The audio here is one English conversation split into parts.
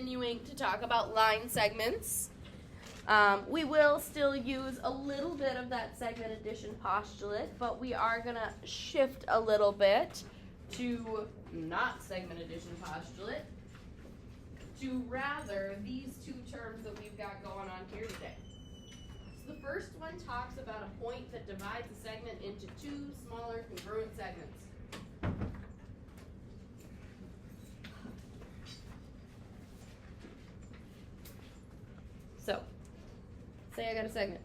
continuing to talk about line segments. We will still use a little bit of that segment addition postulate, but we are going to shift a little bit to not segment addition postulate, to rather these two terms that we've got going on here today. So the first one talks about a point that divides a segment into two smaller congruent segments. So, say I got a segment.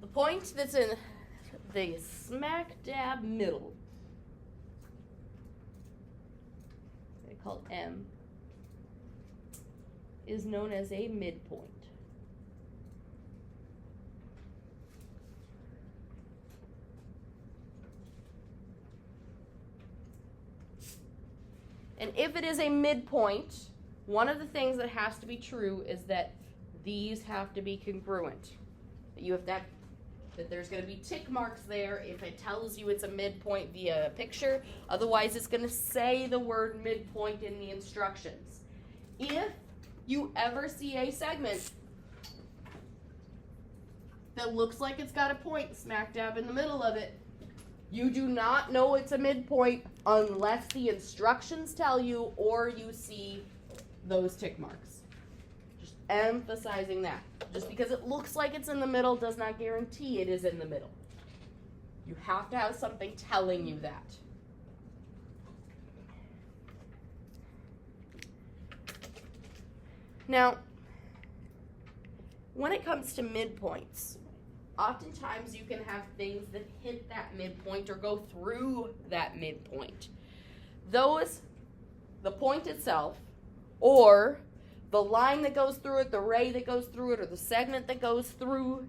The point that's in the smack dab middle, they call M, is known as a midpoint. And if it is a midpoint, one of the things that has to be true is that these have to be congruent. You have that there's going to be tick marks there if it tells you it's a midpoint via a picture. Otherwise, it's going to say the word midpoint in the instructions. If you ever see a segment that looks like it's got a point smack dab in the middle of it, you do not know it's a midpoint unless the instructions tell you or you see those tick marks. Just emphasizing that. Just because it looks like it's in the middle does not guarantee it is in the middle. You have to have something telling you that. Now, when it comes to midpoints, oftentimes you can have things that hit that midpoint or go through that midpoint. Those, the point itself, or the line that goes through it, the ray that goes through it, or the segment that goes through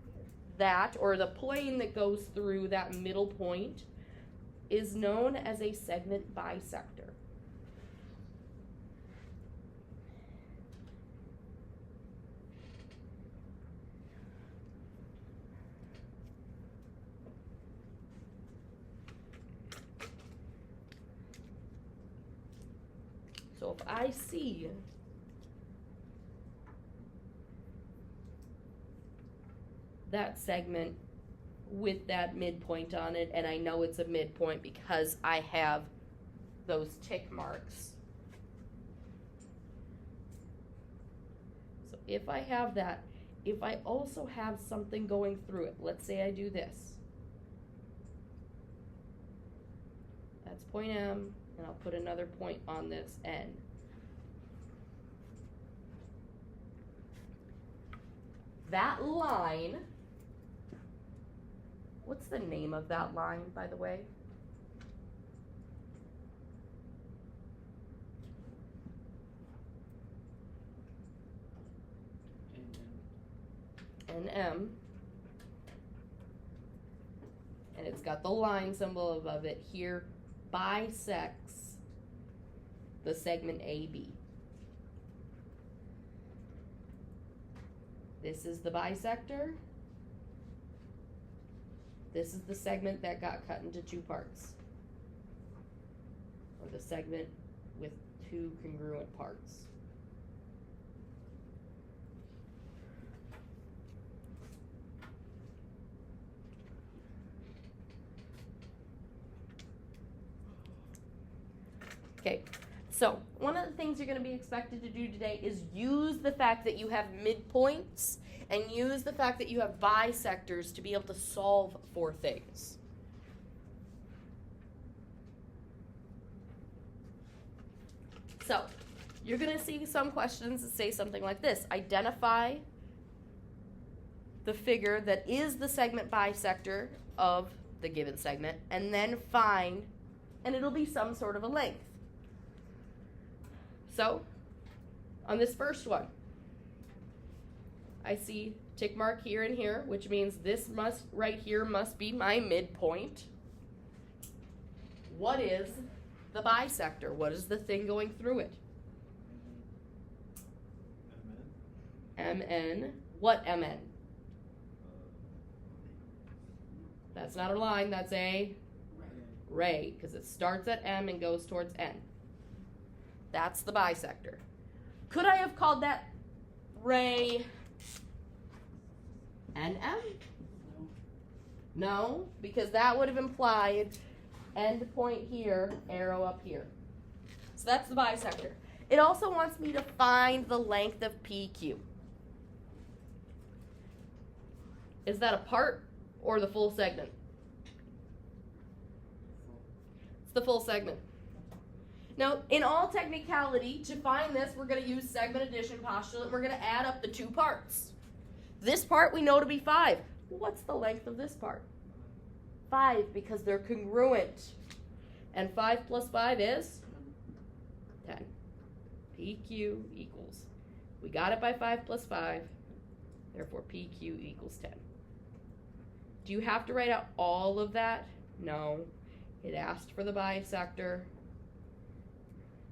that, or the plane that goes through that middle point, is known as a segment bisector. So if I see that segment with that midpoint on it, and I know it's a midpoint because I have those tick marks. So if I have that, if I also have something going through it, let's say I do this. That's point M, and I'll put another point on this N. That line, what's the name of that line, by the way? NM. And it's got the line symbol above it here, bisects the segment AB. This is the bisector. This is the segment that got cut into two parts, or the segment with two congruent parts. Okay, so one of the things you're going to be expected to do today is use the fact that you have midpoints and use the fact that you have bisectors to be able to solve for things. So, you're going to see some questions that say something like this. Identify the figure that is the segment bisector of the given segment, and then find, and it'll be some sort of a length. So, on this first one, I see tick mark here and here, which means this must, right here, must be my midpoint. What is the bisector? What is the thing going through it? MN. What MN? That's not a line, that's a ray, because it starts at M and goes towards N. That's the bisector. Could I have called that ray NM? No, because that would have implied end point here, arrow up here. So that's the bisector. It also wants me to find the length of PQ. Is that a part or the full segment? It's the full segment. Now, in all technicality, to find this, we're going to use segment addition postulate. We're going to add up the two parts. This part we know to be 5. What's the length of this part? 5, because they're congruent. And 5 plus 5 is 10. PQ equals. We got it by 5 plus 5. Therefore, PQ equals 10. Do you have to write out all of that? No. It asked for the bisector.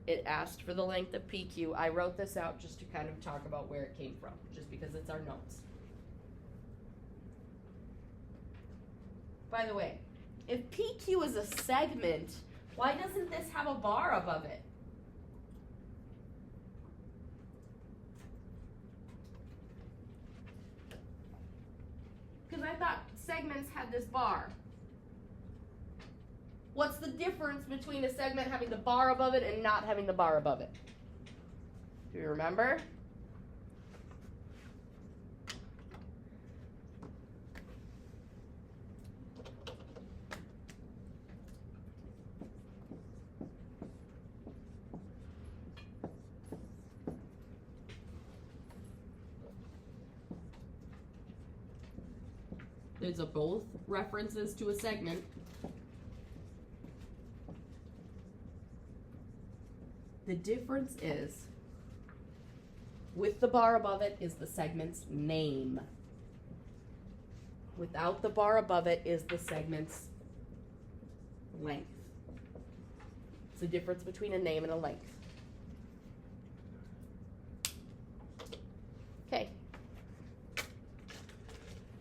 It asked for the length of PQ. I wrote this out just to kind of talk about where it came from, just because it's our notes. By the way, if PQ is a segment, why doesn't this have a bar above it? Because I thought segments had this bar. What's the difference between a segment having the bar above it and not having the bar above it? Do you remember? These are both references to a segment. The difference is, with the bar above it is the segment's name. Without the bar above it is the segment's length. It's the difference between a name and a length. Okay.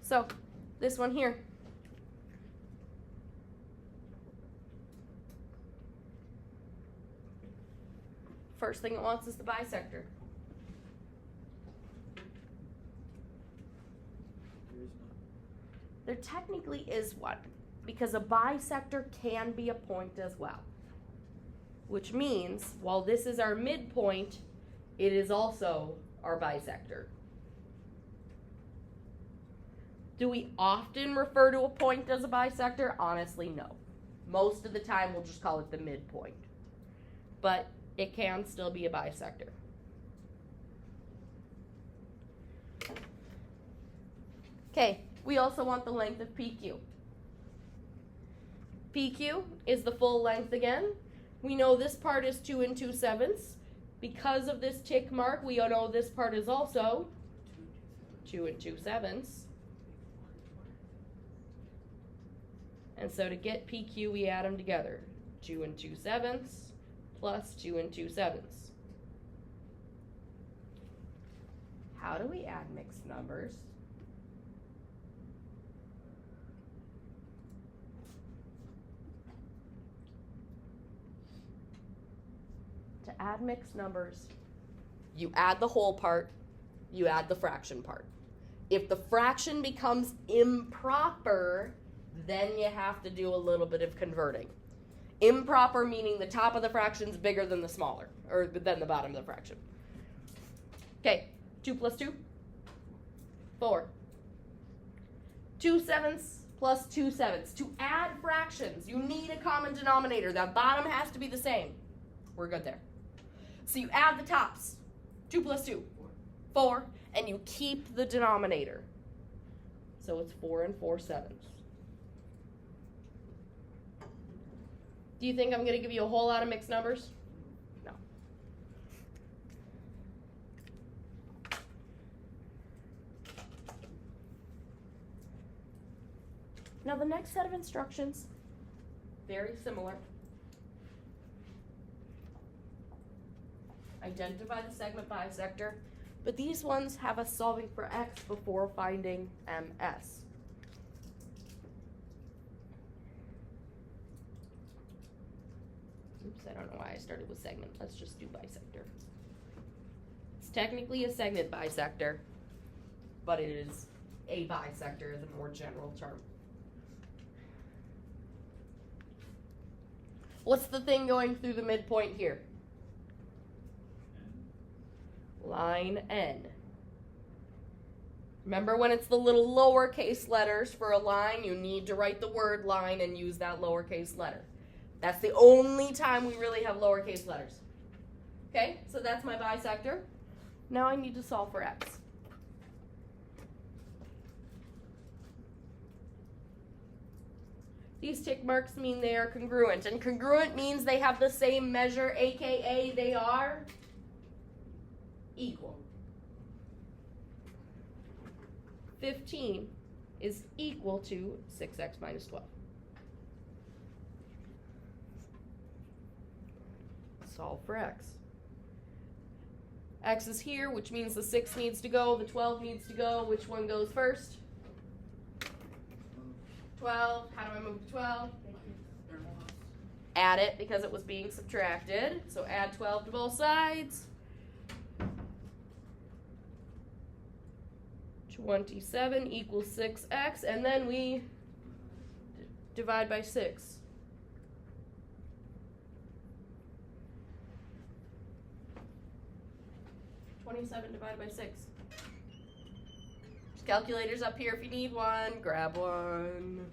So, this one here. First thing it wants is the bisector. There technically is one, because a bisector can be a point as well. Which means, while this is our midpoint, it is also our bisector. Do we often refer to a point as a bisector? Honestly, no. Most of the time, we'll just call it the midpoint. But it can still be a bisector. Okay, we also want the length of PQ. PQ is the full length again. We know this part is 2 2/7. Because of this tick mark, we know this part is also 2 2/7. And so to get PQ, we add them together. 2 2/7 plus 2 2/7. How do we add mixed numbers? To add mixed numbers, you add the whole part, you add the fraction part. If the fraction becomes improper, then you have to do a little bit of converting. Improper meaning the top of the fraction is bigger than the smaller, or than the bottom of the fraction. Okay, 2 plus 2, 4. 2/7 plus 2/7. To add fractions, you need a common denominator. That bottom has to be the same. We're good there. So you add the tops, 2 plus 2, 4, and you keep the denominator. So it's 4 4/7. Do you think I'm going to give you a whole lot of mixed numbers? No. Now the next set of instructions, very similar. Identify the segment bisector, but these ones have us solving for x before finding ms. Oops, I don't know why I started with segment. Let's just do bisector. It's technically a segment bisector, but it is a bisector is a more general term. What's the thing going through the midpoint here? Line N. Remember, when it's the little lowercase letters for a line, you need to write the word line and use that lowercase letter. That's the only time we really have lowercase letters. Okay, so that's my bisector. Now I need to solve for x. These tick marks mean they are congruent, and congruent means they have the same measure, aka they are equal. 15 is equal to 6x minus 12. Solve for x. X is here, which means the 6 needs to go, the 12 needs to go. Which one goes first? 12. How do I move to 12? Add it because it was being subtracted. So add 12 to both sides. 27 equals 6x, and then we divide by 6. $27 divided by 6. There's calculators up here if you need one. Grab one.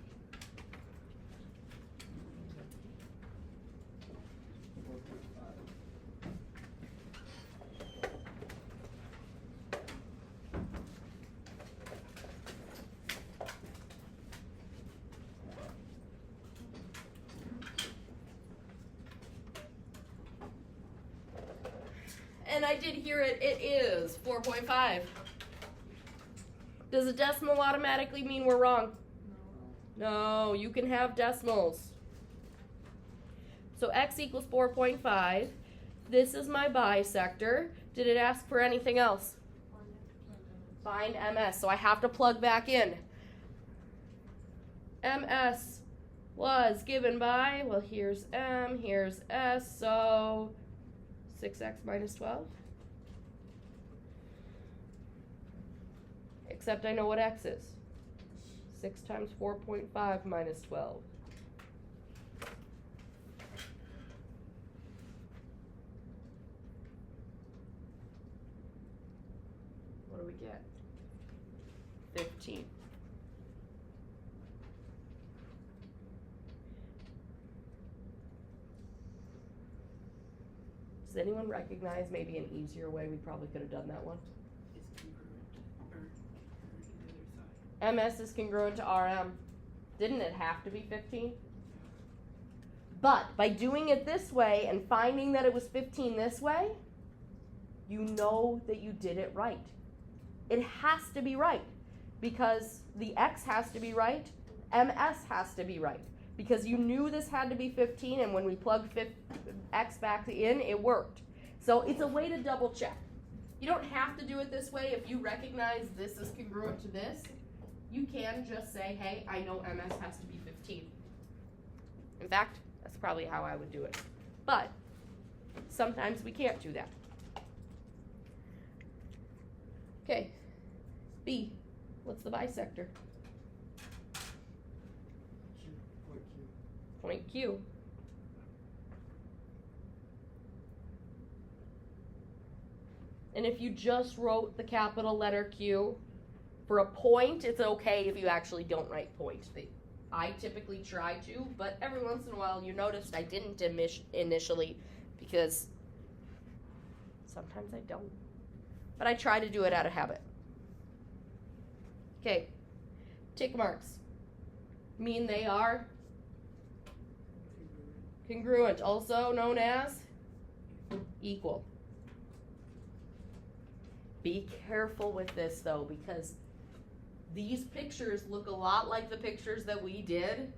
And I did hear it. It is 4.5. Does a decimal automatically mean we're wrong? No, you can have decimals. So x equals 4.5. This is my bisector. Did it ask for anything else? Find MS. So I have to plug back in. MS was given by, well, here's M, here's S, so 6x minus 12. Except I know what x is. 6 times 4.5 minus 12. What do we get? 15. Does anyone recognize maybe an easier way we probably could have done that one? It's congruent, or the other side. MS is congruent to RM. Didn't it have to be 15? But by doing it this way and finding that it was 15 this way, you know that you did it right. It has to be right because the X has to be right, MS has to be right. Because you knew this had to be 15, and when we plugged X back in, it worked. So it's a way to double check. You don't have to do it this way. If you recognize this is congruent to this, you can just say, hey, I know MS has to be 15. In fact, that's probably how I would do it. But sometimes we can't do that. Okay, B, what's the bisector? Point Q. And if you just wrote the capital letter Q, for a point, it's okay if you actually don't write point. I typically try to, but every once in a while you noticed I didn't initially because sometimes I don't. But I try to do it out of habit. Okay, tick marks mean they are congruent, also known as equal. Be careful with this though, because these pictures look a lot like the pictures that we did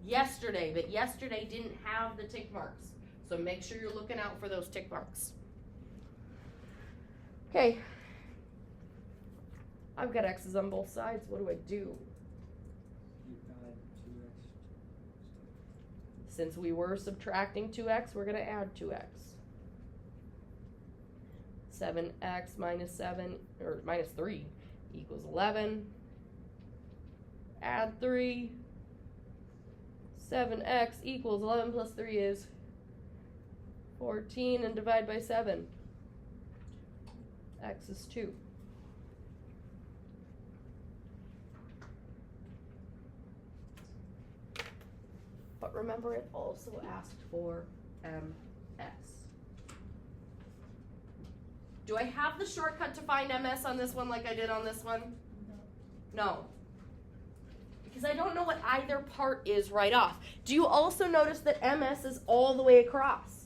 yesterday, but yesterday didn't have the tick marks. So make sure you're looking out for those tick marks. Okay. I've got X's on both sides. What do I do? Since we were subtracting 2x, we're going to add 2x. 7x minus 7, or minus 3, equals 11. Add 3. 7x equals 11 plus 3 is 14, and divide by 7. X is 2. But remember, it also asked for ms. Do I have the shortcut to find ms on this one like I did on this one? No. Because I don't know what either part is right off. Do you also notice that ms is all the way across?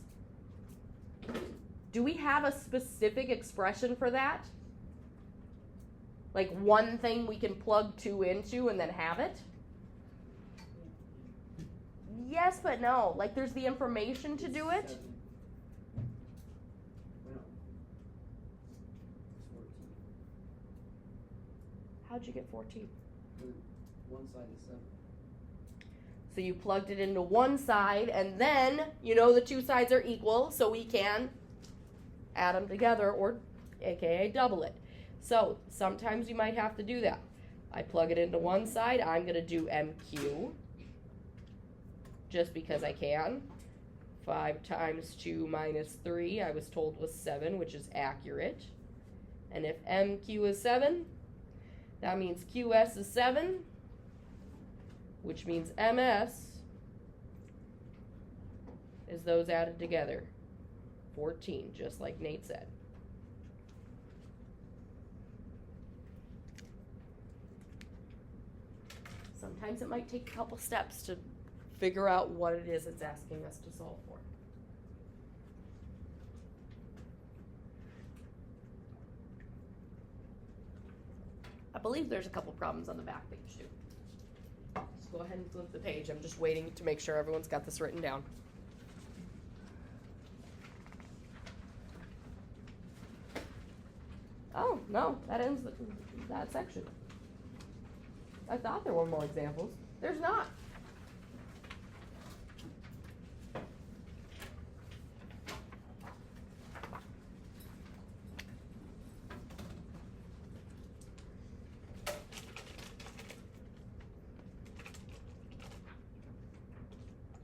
Do we have a specific expression for that? Like one thing we can plug 2 into and then have it? Yes, but no. Like there's the information to do it. How'd you get 14? One side is 7. So you plugged it into one side, and then you know the two sides are equal, so we can add them together, or aka double it. So sometimes you might have to do that. I plug it into one side, I'm going to do MQ, just because I can. 5 times 2 minus 3, I was told was 7, which is accurate. And if MQ is 7, that means QS is 7, which means MS is those added together. 14, just like Nate said. Sometimes it might take a couple steps to figure out what it is it's asking us to solve for. I believe there's a couple problems on the back page too. Just go ahead and flip the page. I'm just waiting to make sure everyone's got this written down. Oh, no, that ends that section. I thought there were more examples. There's not.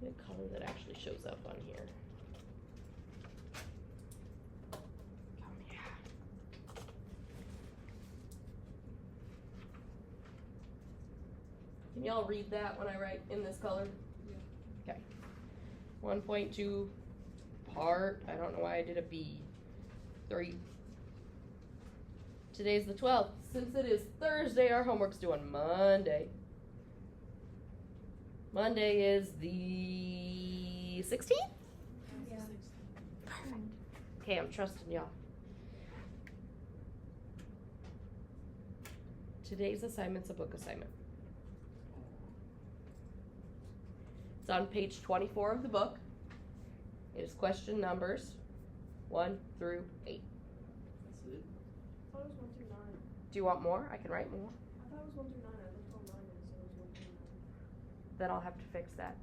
The color that actually shows up on here. Can y'all read that when I write in this color? Yeah. Okay. 1.2 part. I don't know why I did a B. 3. Today's the 12th. Since it is Thursday, our homework's due on Monday. Monday is the 16th? Yeah. Perfect. Okay, I'm trusting y'all. Today's assignment's a book assignment. It's on page 24 of the book. It is question numbers 1 through 8. That's it. I thought it was 1 through 9. Do you want more? I can write more. I thought it was 1 through 9. I looked online and it said it was 1 through 9. Then I'll have to fix that.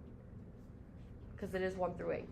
Because it is 1 through 8.